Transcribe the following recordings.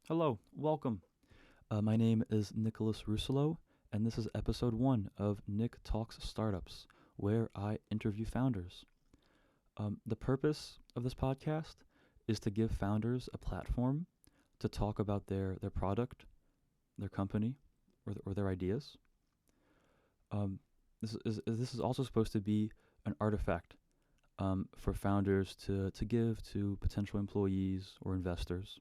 Hello, welcome. My name is Nicholas Rusolo, and this is episode one of Nick Talks Startups, where I interview founders. The purpose of this podcast is to give founders a platform to talk about their product, their company, or their ideas. Um, this is also supposed to be an artifact for founders to give to potential employees or investors.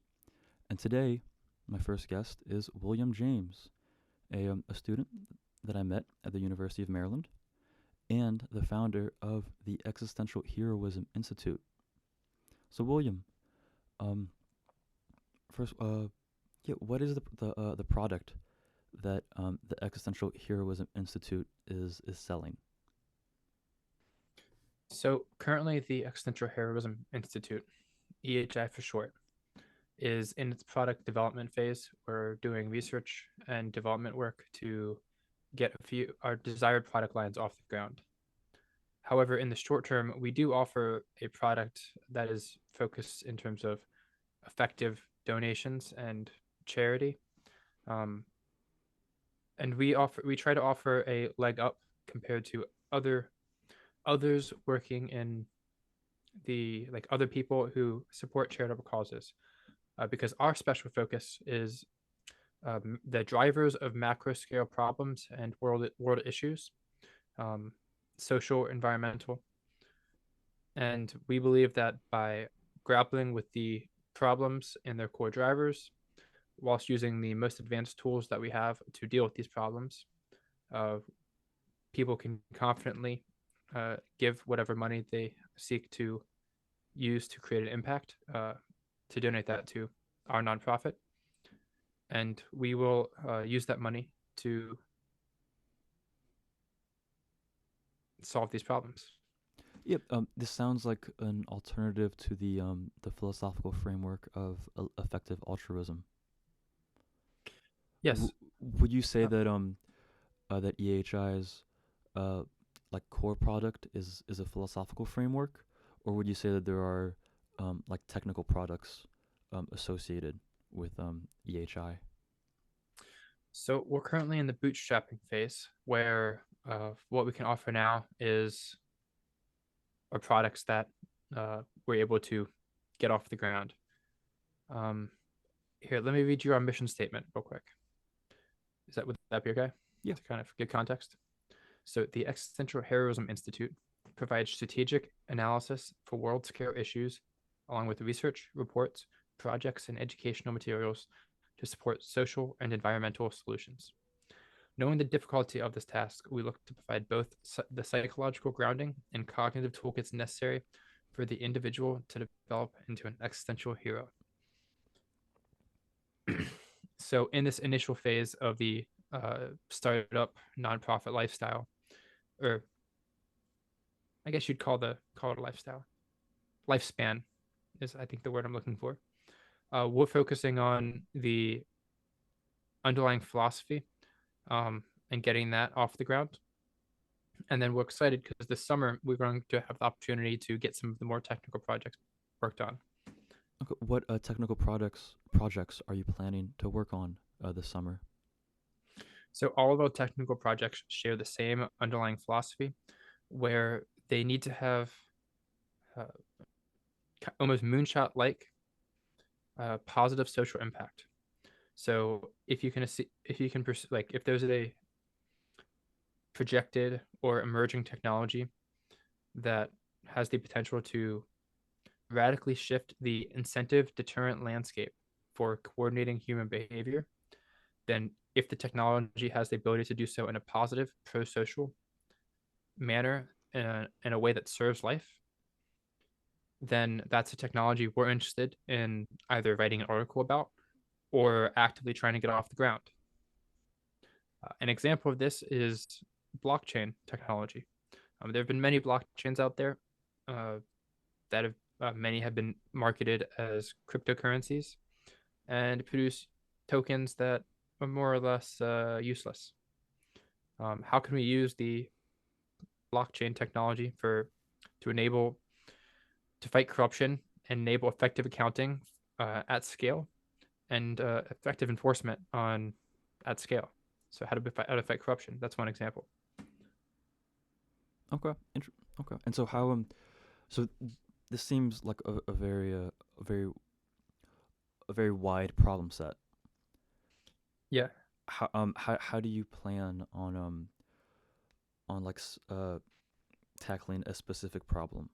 And today, my first guest is William James, a student that I met at the University of Maryland and the founder of the Existential Heroism Institute. So, William, um, first, what is the product that the Existential Heroism Institute is selling? So currently, the Existential Heroism Institute, EHI for short, is in its product development phase. We're doing research and development work to get a few our desired product lines off the ground. However, in the short term, we do offer a product that is focused in terms of effective donations and charity. Um, and we try to offer a leg up compared to others working in the like other people who support charitable causes, because our special focus is the drivers of macro scale problems and world issues, um, social, environmental, and we believe that by grappling with the problems and their core drivers, whilst using the most advanced tools that we have to deal with these problems, uh, people can confidently give whatever money they seek to use to create an impact, to donate that to our nonprofit, and we will use that money to solve these problems. Yep. This sounds like an alternative to the philosophical framework of effective altruism. W- Yes. would you say Uh, that EHI's uh, like core product is a philosophical framework, or would you say that there are like technical products associated with EHI? so we're currently in the bootstrapping phase where what we can offer now is our products that we're able to get off the ground. Um, Here, let me read you our mission statement real quick. Would that be okay? Yeah. To kind of give context. So, the Existential Heroism Institute provides strategic analysis for world scale issues, along with research, reports, projects, and educational materials to support social and environmental solutions. Knowing the difficulty of this task, we look to provide both the psychological grounding and cognitive toolkits necessary for the individual to develop into an existential hero. So, in this initial phase of the startup nonprofit lifestyle, or I guess you'd call it a lifespan is I think the word I'm looking for. We're focusing on the underlying philosophy, and getting that off the ground. And then we're excited because this summer we're going to have the opportunity to get some of the more technical projects worked on. Okay. What technical projects are you planning to work on this summer? So all of our technical projects share the same underlying philosophy, where they need to have uh, almost moonshot like positive social impact. So if you can like if there's a projected or emerging technology that has the potential to radically shift the incentive deterrent landscape for coordinating human behavior, then if the technology has the ability to do so in a positive, pro social manner, in a way that serves life, then that's a technology we're interested in either writing an article about or actively trying to get off the ground. An example of this is blockchain technology. There have been many blockchains out there, uh, that have many have been marketed as cryptocurrencies and produce tokens that are more or less useless. How can we use the blockchain technology for to enable to fight corruption and enable effective accounting at scale, and effective enforcement on at scale. So how to fight corruption? That's one example. Okay. Okay. And so how so this seems like a very a very wide problem set. Yeah. How do you plan on tackling a specific problem?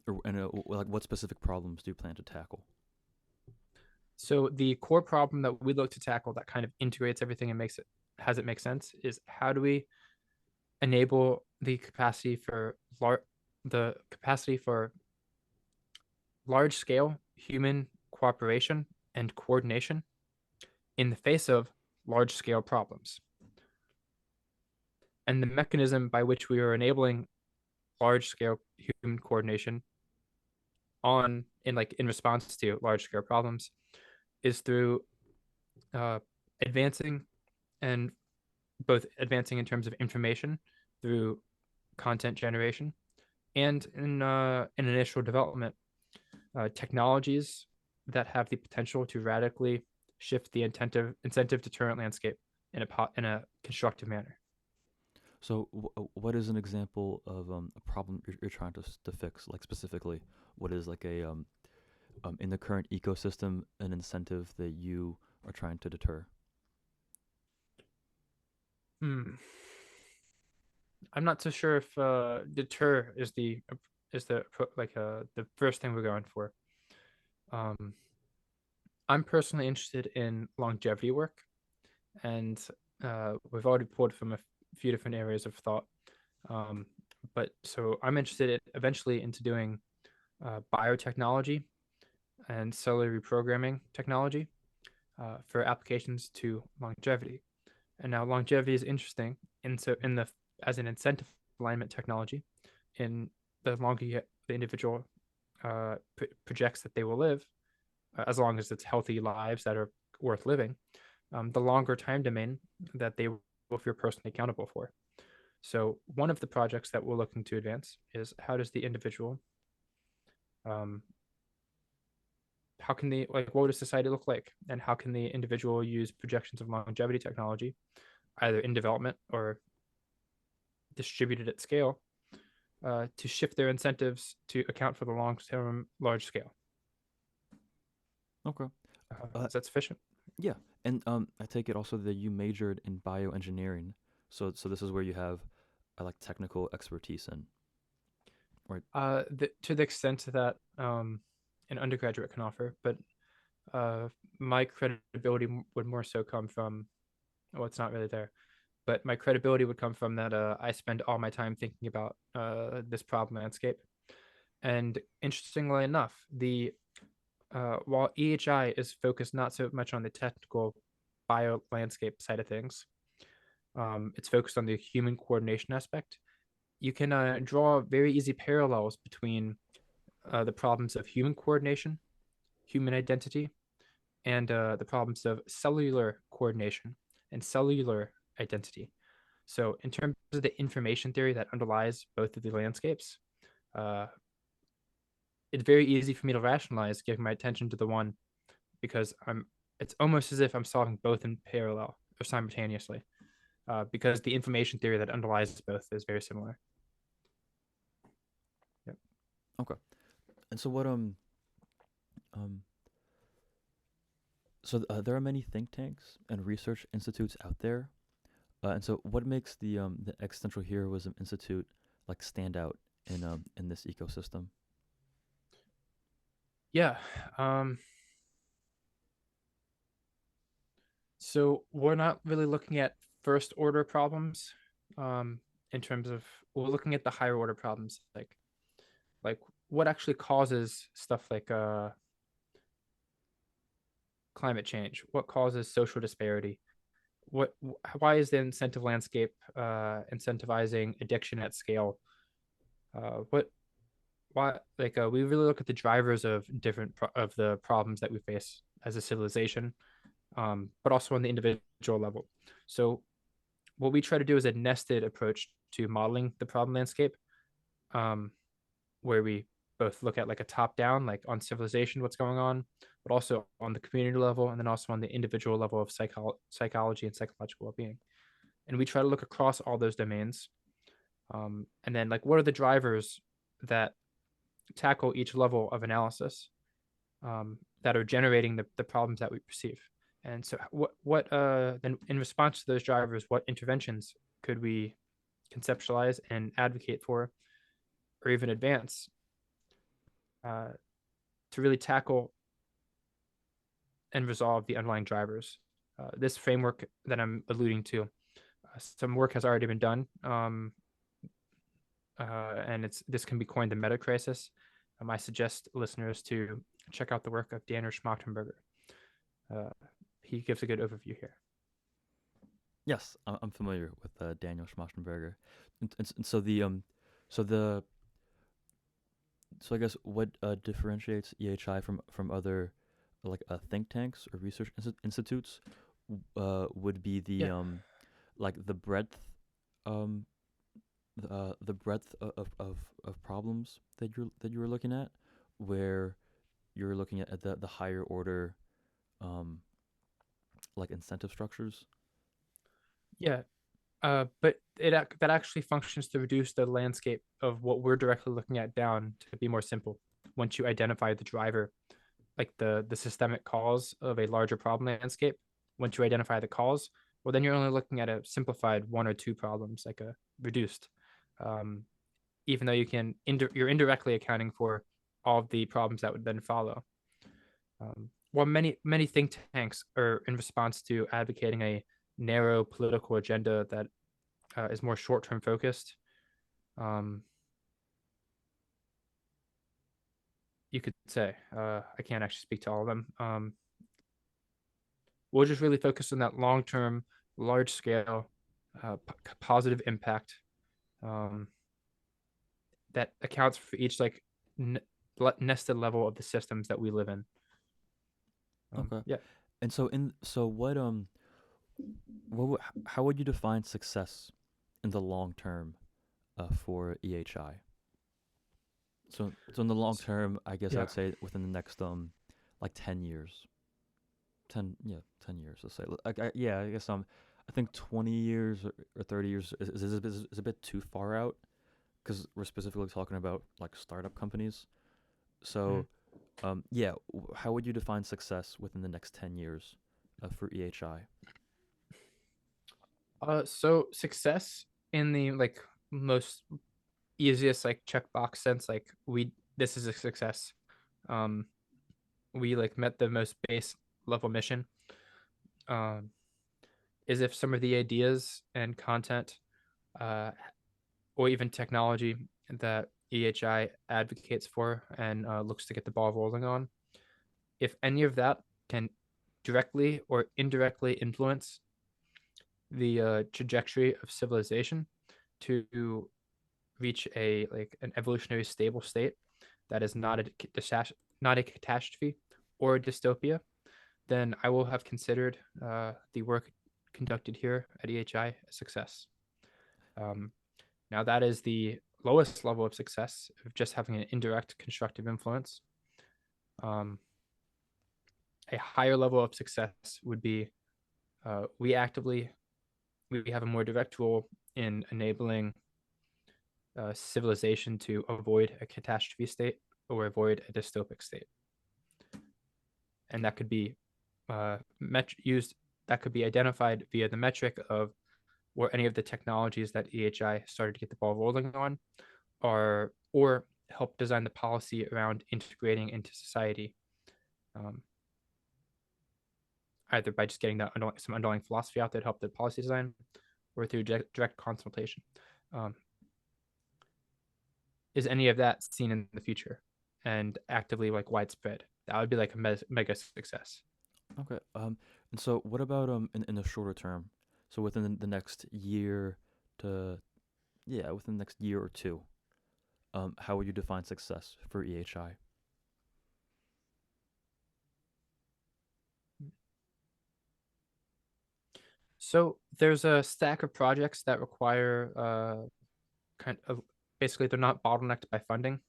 Or and like what specific problems do you plan to tackle? So the core problem that we look to tackle that kind of integrates everything and makes it has it make sense is how do we enable the capacity for large scale human cooperation and coordination in the face of large scale problems. And the mechanism by which we are enabling large scale human coordination in response to large scale problems is through uh, advancing and both advancing in terms of information through content generation and in initial development technologies that have the potential to radically shift the incentive deterrent landscape in a constructive manner. So what is an example of a problem you're trying to fix? Like specifically, what is like a in the current ecosystem an incentive that you are trying to deter? Hmm. I'm not so sure if deter is the first thing we're going for. Um, I'm personally interested in longevity work, and we've already pulled from a few different areas of thought. Um, but so I'm interested eventually into doing biotechnology and cellular reprogramming technology for applications to longevity. And now longevity is interesting in the as an incentive alignment technology. In the longer the individual projects that they will live, as long as it's healthy lives that are worth living, the longer time domain that they will feel personally accountable for. So one of the projects that we're looking to advance is how does the individual, um, how can the what does society look like, and how can the individual use projections of longevity technology, either in development or distributed at scale, to shift their incentives to account for the long-term large scale. Okay. Uh, Is that sufficient? yeah, and I take it also that you majored in bioengineering, so this is where you have like technical expertise in, right? To the extent that an undergraduate can offer, but uh, my credibility would more so come from, well, it's not really there, but my credibility would come from that I spend all my time thinking about this problem landscape. And interestingly enough, the while EHI is focused not so much on the technical bio landscape side of things, it's focused on the human coordination aspect. You can draw very easy parallels between the problems of human coordination, human identity, and the problems of cellular coordination and cellular identity. So, in terms of the information theory that underlies both of the landscapes, uh, it's very easy for me to rationalize giving my attention to the one because I'm. It's almost as if I'm solving both in parallel or simultaneously, because the information theory that underlies both is very similar. Yep. Okay. And so what um so there are many think tanks and research institutes out there. And so what makes the Existential Heroism Institute like stand out in this ecosystem? Yeah. Um, so we're not really looking at first order problems, um, in terms of we're looking at the higher order problems, like what actually causes stuff like climate change, what causes social disparity, why is the incentive landscape incentivizing addiction at scale, what why we really look at the drivers of of the problems that we face as a civilization, but also on the individual level. So what we try to do is a nested approach to modeling the problem landscape, um, where we both look at like a top down, like on civilization, what's going on, but also on the community level, and then also on the individual level of psychology and psychological well-being. And we try to look across all those domains. And then like what are the drivers that tackle each level of analysis, that are generating the problems that we perceive. And so then in response to those drivers, what interventions could we conceptualize and advocate for, or even advance, uh, to really tackle and resolve the underlying drivers? This framework that I'm alluding to, some work has already been done, and this can be coined the meta crisis. I suggest listeners to check out the work of Daniel Schmachtenberger. Uh, he gives a good overview here. Yes, I'm familiar with Daniel Schmachtenberger, and so so the so I guess what differentiates EHI from other like think tanks or research institutes would be Yeah, like the breadth um the breadth of problems that you were looking at, where you're looking at the higher order um like incentive structures. yeah. But that actually functions to reduce the landscape of what we're directly looking at down to be more simple. Once you identify the driver, like the systemic cause of a larger problem landscape, once you identify the cause, well, then you're only looking at a simplified one or two problems, like a reduced. Um, Even though you're indirectly accounting for all of the problems that would then follow. While many think tanks are in response to advocating a narrow political agenda that is more short term focused. Um, you could say I can't actually speak to all of them. We'll just really focus on that long term, large scale, positive impact, um, that accounts for each like n- nested level of the systems that we live in. Okay. Yeah. And so how would you define success in the long term for EHI? So in the long term, I guess I Yeah. would say within the next like 10 years, 10 years. Let's say yeah, I guess I think 20 years or 30 years is a bit too far out because we're specifically talking about like startup companies. Mm. So yeah, how would you define success within the next 10 years for EHI? So success in the like most easiest like checkbox sense, like we this is a success. Um, we like met the most base level mission. Um, is if some of the ideas and content, uh, or even technology that EHI advocates for and looks to get the ball rolling on, if any of that can directly or indirectly influence the trajectory of civilization to reach a like an evolutionary stable state that is not a catastrophe or a dystopia, then I will have considered the work conducted here at EHI a success. Um, Now, that is the lowest level of success of just having an indirect constructive influence. Um, a higher level of success would be we actively we have a more direct role in enabling civilization to avoid a catastrophe state or avoid a dystopic state, and that could be used. That could be identified via the metric of or any of the technologies that EHI started to get the ball rolling on, or help design the policy around integrating into society, um, either by just getting some underlying philosophy out that helped the policy design, or through direct consultation. Um, is any of that seen in the future and actively like widespread? That would be like a mega success. Okay. And so what about in the shorter term? So within the next year to yeah, within the next year or two, how would you define success for EHI? So there's a stack of projects that require kind of basically they're not bottlenecked by funding.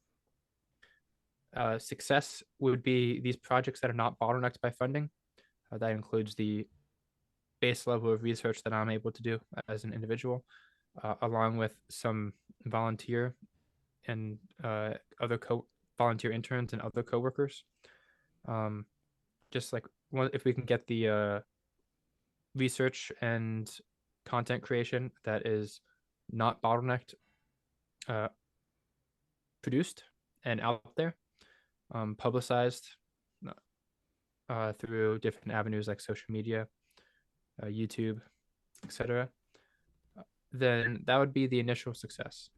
Success would be these projects that are not bottlenecked by funding. That includes the base level of research that I'm able to do as an individual, along with some volunteer and other volunteer interns and other coworkers. Um, just like if we can get the research and content creation that is not bottlenecked uh, produced and out there, publicized through different avenues like social media, YouTube, etc., then that would be the initial success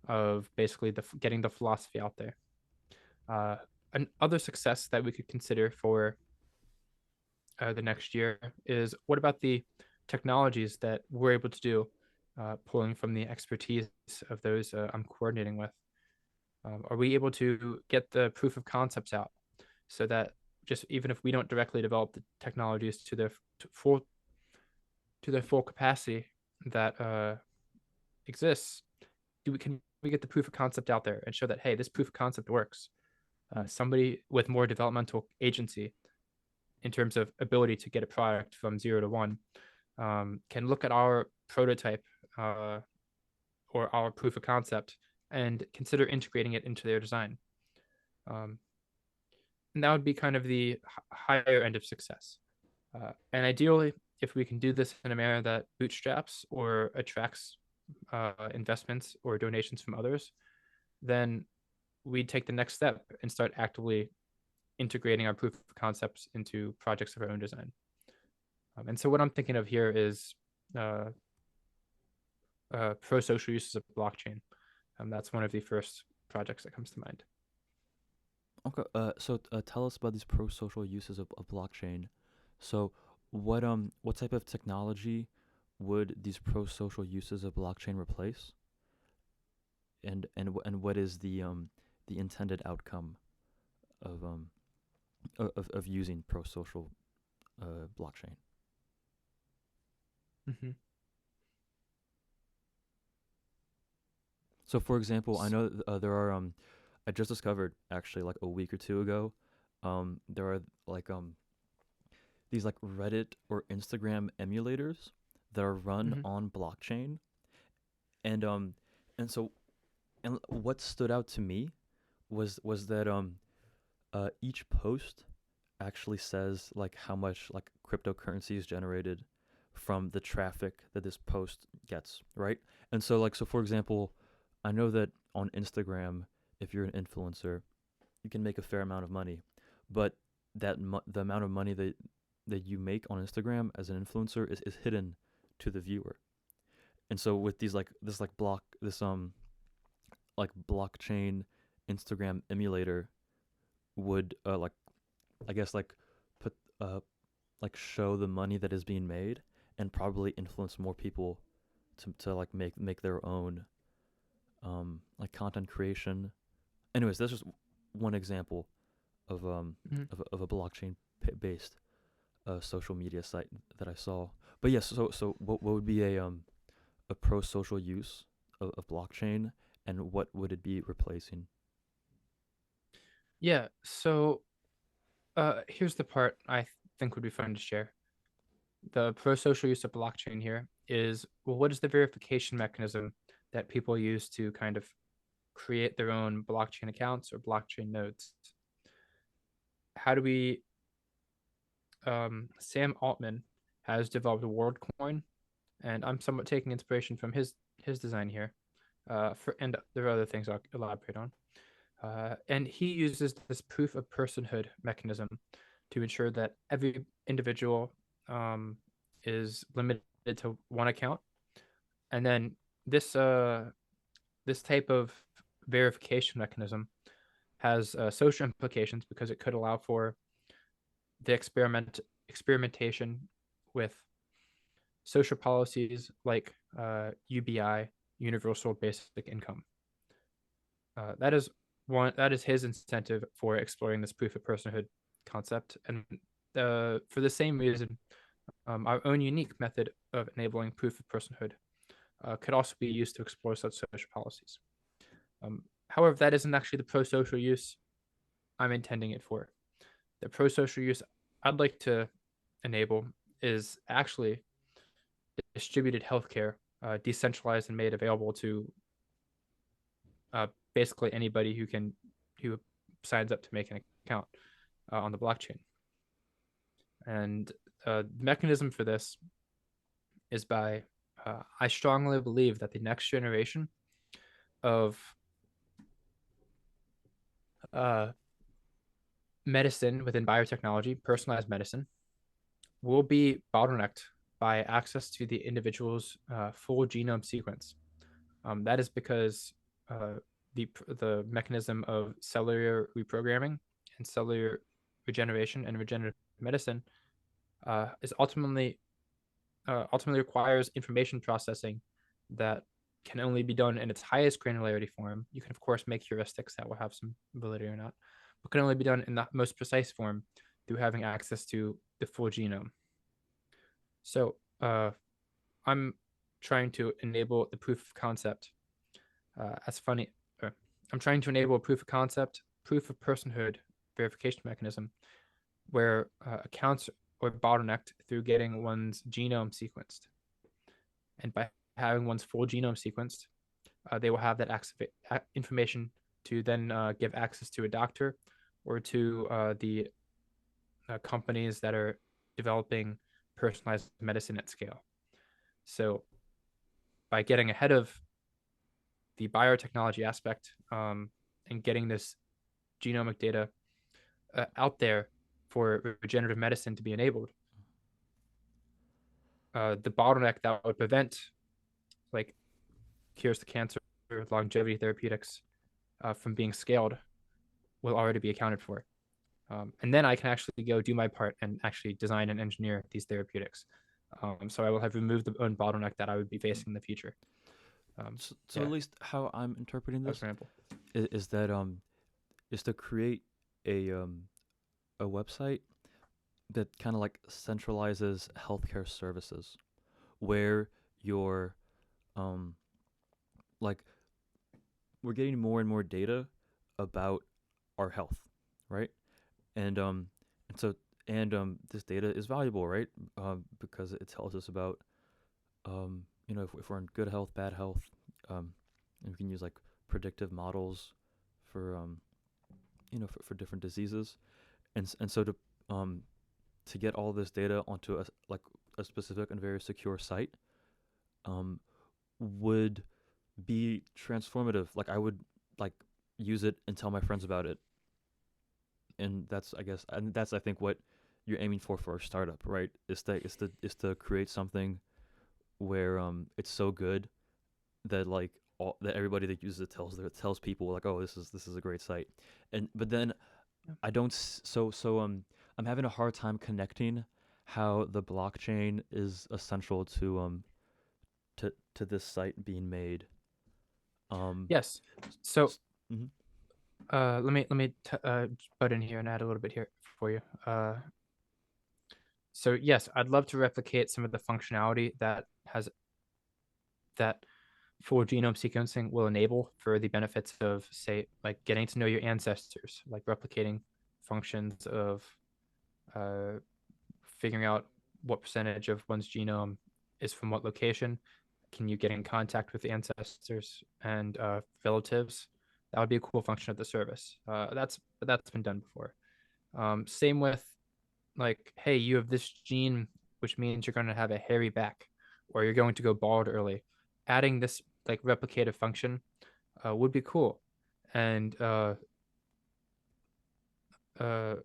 of basically getting the philosophy out there. Uh, Another success that we could consider for the next year is what about the technologies that we're able to do, pulling from the expertise of those I'm coordinating with? Are we able to get the proof of concepts out so that just even if we don't directly develop the technologies to their full capacity that exists, can we get the proof of concept out there and show that hey, this proof of concept works? Mm. Somebody with more developmental agency in terms of ability to get a product from 0 to 1 can look at our prototype or our proof of concept and consider integrating it into their design. Um, and that would be kind of the higher end of success. And ideally, if we can do this in a manner that bootstraps or attracts investments or donations from others, then we take the next step and start actively integrating our proof of concepts into projects of our own design. And so what I'm thinking of here is uh, pro-social uses of blockchain. That's one of the first projects that comes to mind. Okay. So tell us about these pro-social uses of blockchain. So, what type of technology would these pro-social uses of blockchain replace? And what is the intended outcome of of using pro-social blockchain? Mm-hmm. So, for example, I know there are I just discovered actually like a week or two ago, there are like these like Reddit or Instagram emulators that are run Mm-hmm. on blockchain, and and so and what stood out to me was that each post actually says like how much like cryptocurrency is generated from the traffic that this post gets, right? And so like so for example, I know that on Instagram, if you're an influencer, you can make a fair amount of money, but the amount of money that you make on Instagram as an influencer is hidden to the viewer. And so with these like this like block this like blockchain Instagram emulator would like I guess like put like show the money that is being made and probably influence more people to like make their own like content creation. Anyways, that's just one example of Mm-hmm. of a blockchain based social media site that I saw. But yes, so what would be a pro social use of blockchain, and what would it be replacing? Yeah. So here's the part think would be fun to share. The pro-social use of blockchain here is well, what is the verification mechanism that people use to kind of create their own blockchain accounts or blockchain nodes? How do we Sam Altman has developed a world coin, and I'm somewhat taking inspiration from his design here. And there are other things I'll elaborate on. And he uses this proof of personhood mechanism to ensure that every individual um, is limited to one account, and then this this type of verification mechanism has social implications because it could allow for the experimentation with social policies like UBI, Universal Basic Income. That is his incentive for exploring this proof of personhood concept, and for the same reason, our own unique method of enabling proof of personhood could also be used to explore such social policies. However, that isn't actually the pro-social use I'm intending it for. The pro-social use I'd like to enable is actually distributed healthcare, decentralized and made available to basically anybody who signs up to make an account on the blockchain. And the mechanism for this is by I strongly believe that the next generation of uh, medicine within biotechnology, personalized medicine, will be bottlenecked by access to the individual's full genome sequence. That is because uh, the mechanism of cellular reprogramming and cellular regeneration and regenerative medicine is ultimately requires information processing that can only be done in its highest granularity form. You can of course make heuristics that will have some validity or not, but can only be done in the most precise form through having access to the full genome. So I'm trying to enable the proof of concept. That's funny. I'm trying to enable a proof of concept, proof of personhood verification mechanism where accounts are bottlenecked through getting one's genome sequenced. And by having one's full genome sequenced, they will have that information to then give access to a doctor or to the companies that are developing personalized medicine at scale. So by getting ahead of the biotechnology aspect and getting this genomic data out there for regenerative medicine to be enabled, the bottleneck that would prevent like cures to cancer, longevity therapeutics from being scaled will already be accounted for. And then I can actually go do my part and actually design and engineer these therapeutics. So I will have removed the own bottleneck that I would be facing in the future. So at least how I'm interpreting for this example. is that is to create a a website that kind of like centralizes healthcare services where you're um like we're getting more and more data about our health, right? And and so this data is valuable, right? Because it tells us about if we're in good health, bad health, and we can use like predictive models for for different diseases, and so to get all this data onto a specific and very secure site, um, would be transformative. Like I would like use it and tell my friends about it, and that's I think what you're aiming for a startup, right? Is to create something where it's so good that that everybody that uses it tells people like, oh, this is a great site, and but then I don't I'm having a hard time connecting how the blockchain is essential to this site being made. Um, Yes. So mhm. let me butt in here and add a little bit here for you. So yes, I'd love to replicate some of the functionality that full genome sequencing will enable for the benefits of, say, like getting to know your ancestors, like replicating functions of uh, figuring out what percentage of one's genome is from what location. Can you get in contact with the ancestors and relatives? That would be a cool function of the service. That's been done before. Same with like, hey, you have this gene, which means you're going to have a hairy back, or you're going to go bald early. Adding this like replicative function would be cool, and or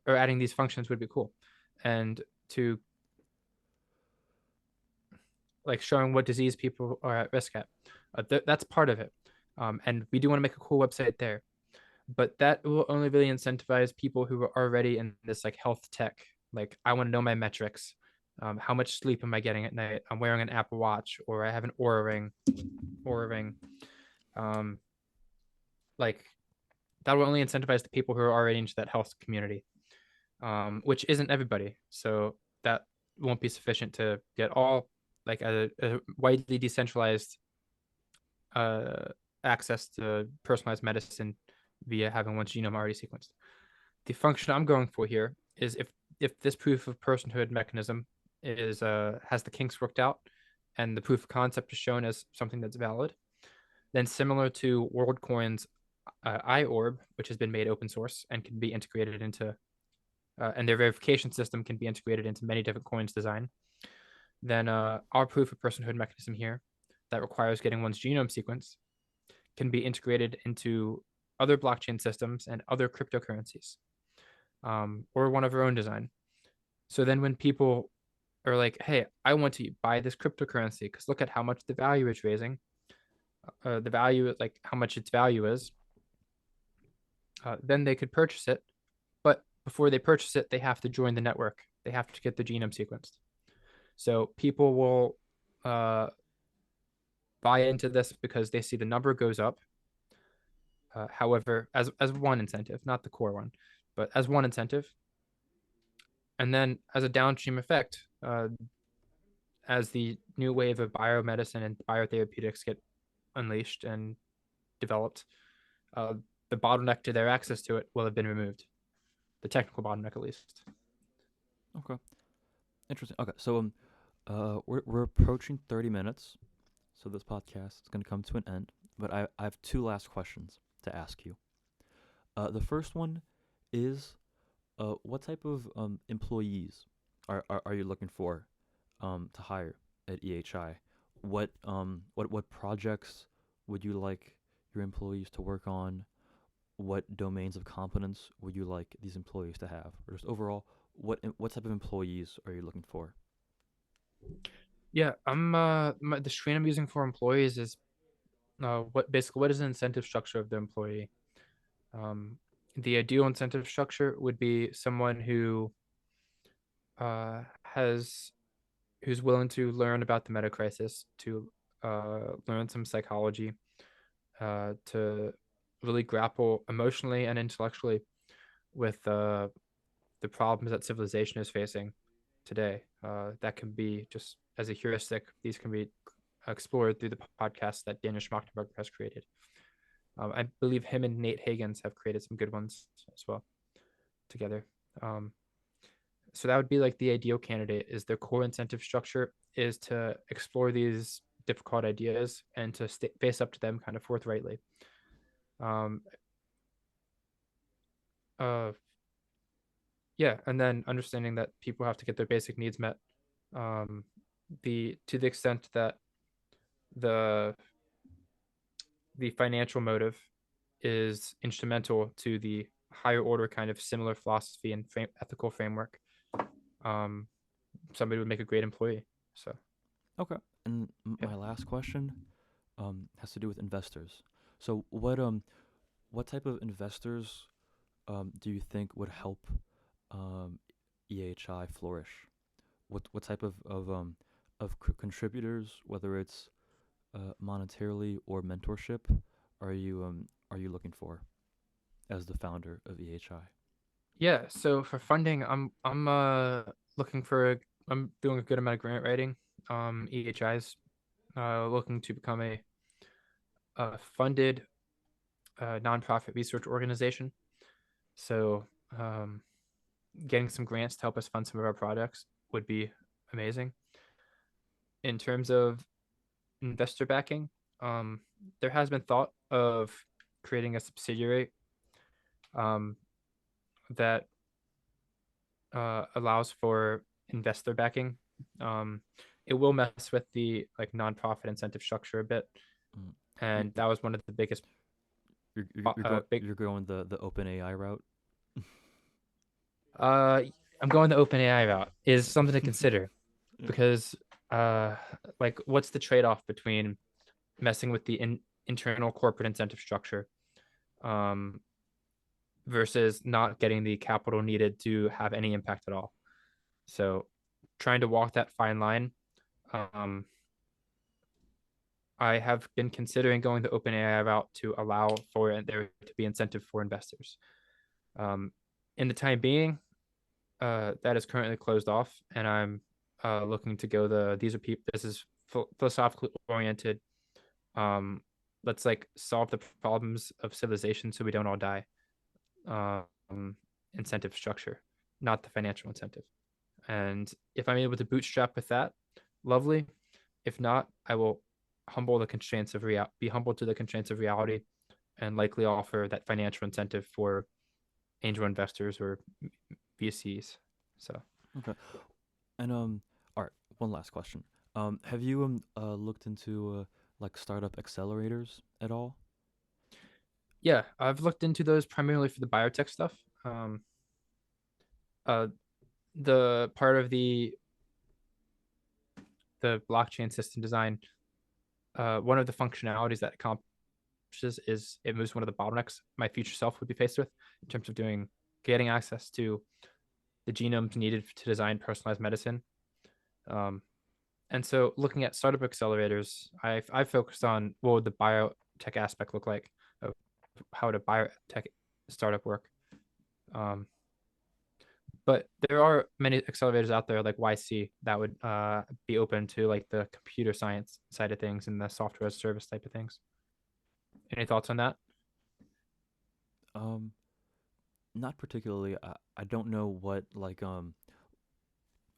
adding these functions would be cool, and to like showing what disease people are at risk at. That's part of it, and we do want to make a cool website there. But that will only really incentivize people who are already in this like health tech. Like I want to know my metrics. How much sleep am I getting at night? I'm wearing an Apple Watch or I have an Aura ring. Aura ring. Um, like that will only incentivize the people who are already into that health community, which isn't everybody. So that won't be sufficient to get all like a widely decentralized uh, access to personalized medicine via having one's genome already sequenced. the function I'm going for here is if this proof of personhood mechanism is has the kinks worked out and the proof of concept is shown as something that's valid, then similar to WorldCoin's iOrb, which has been made open source and can be integrated into and their verification system can be integrated into many different coins design, then our proof of personhood mechanism here that requires getting one's genome sequence can be integrated into other blockchain systems and other cryptocurrencies, or one of our own design. So then when people are like, hey, I want to buy this cryptocurrency because look at how much the value is raising, the value, like how much its value is, then they could purchase it. But before they purchase it, they have to join the network. They have to get the genome sequenced. So people will uh, buy into this because they see the number goes up. However, as one incentive, not the core one, but as one incentive, and then as a downstream effect, as the new wave of biomedicine and biotherapeutics get unleashed and developed, uh, the bottleneck to their access to it will have been removed. The technical bottleneck, at least. Okay, interesting. Okay, so we're approaching 30 minutes, so this podcast is going to come to an end. But I have two last questions to ask you. The first one is, what type of employees are you looking for to hire at EHI? What projects would you like your employees to work on? What domains of competence would you like these employees to have? Or just overall, what type of employees are you looking for? Yeah, the screen I'm using for employees is what is the incentive structure of the employee? Um, the ideal incentive structure would be someone who has who's willing to learn about the meta crisis, to learn some psychology, to really grapple emotionally and intellectually with the problems that civilization is facing today. That can be just as a heuristic. These can be explored through the podcast that Daniel Schmachtenberg has created. I believe him and Nate Higgins have created some good ones as well together. Um, so that would be like the ideal candidate. Is their core incentive structure is to explore these difficult ideas and to face up to them kind of forthrightly. Um, uh, yeah, and then understanding that people have to get their basic needs met. Um, the to the extent that the the financial motive is instrumental to the higher order kind of similar philosophy and ethical framework, um, somebody would make a great employee. So Okay. And yeah, my last question has to do with investors. So what type of investors do you think would help um, EHI flourish? What type of contributors, whether it's monetarily or mentorship, are you looking for as the founder of EHI? yeah. So for funding, I'm looking for I'm doing a good amount of grant writing. EHI's looking to become a funded nonprofit research organization. So getting some grants to help us fund some of our projects would be amazing. In terms of investor backing, um, there has been thought of creating a subsidiary um, that allows for investor backing. Um, it will mess with the like nonprofit incentive structure a bit, Mm. You, and that was one of the biggest big. you're going the open AI route. Uh, I'm going the open AI route is something to consider Yeah. because like what's the trade off between messing with the internal corporate incentive structure um, versus not getting the capital needed to have any impact at all. So, trying to walk that fine line. Um, I have been considering going the OpenAI route to allow for there to be incentive for investors. Um, in the time being, that is currently closed off, and I'm looking to go the these are people. This is philosophically oriented. Um, let's like solve the problems of civilization so we don't all die. Um, incentive structure, not the financial incentive. And if I'm able to bootstrap with that, lovely. If not, I will be humble to the constraints of reality, and likely offer that financial incentive for angel investors or VCs. So Okay. And all right. One last question. Have you looked into like startup accelerators at all? yeah, I've looked into those primarily for the biotech stuff. Uh, the part of the blockchain system design, one of the functionalities that accomplishes is it moves one of the bottlenecks my future self would be faced with in terms of getting access to the genomes needed to design personalized medicine. Um, and so, looking at startup accelerators, I've focused on what would the biotech aspect look like of how would a biotech startup work. Um, but there are many accelerators out there like YC that would be open to like the computer science side of things and the software as a service type of things. Any thoughts on that? Um, Not particularly. I don't know what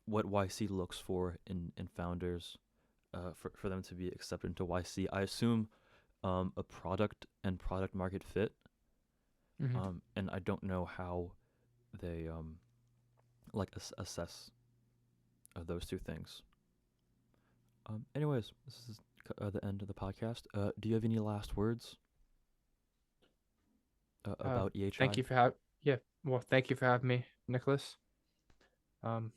YC looks for in founders for them to be accepted into YC. I assume a product and product market fit. Mm-hmm. And I don't know how they like assess those two things. Anyways, this is the end of the podcast. Do you have any last words about Thank EHI? you for having. Yeah. Well, thank you for having me, Nicholas. Um,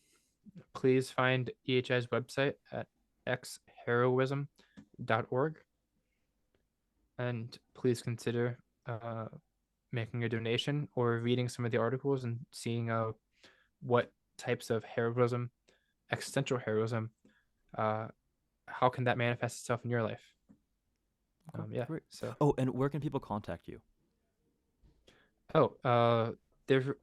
please find EHI's website at xheroism.org, and please consider making a donation or reading some of the articles and seeing what types of heroism, existential heroism, uh, how can that manifest itself in your life? Okay, Yeah. great. So, Oh, and where can people contact you? oh, there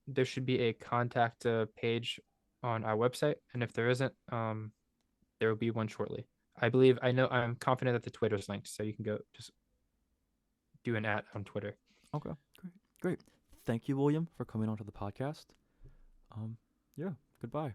there should be a contact page on our website, and if there isn't, there will be one shortly. I'm confident that the Twitter's linked, so you can go just do an at on Twitter. Okay, great, great. Thank you, William, for coming onto the podcast. Um, yeah, goodbye.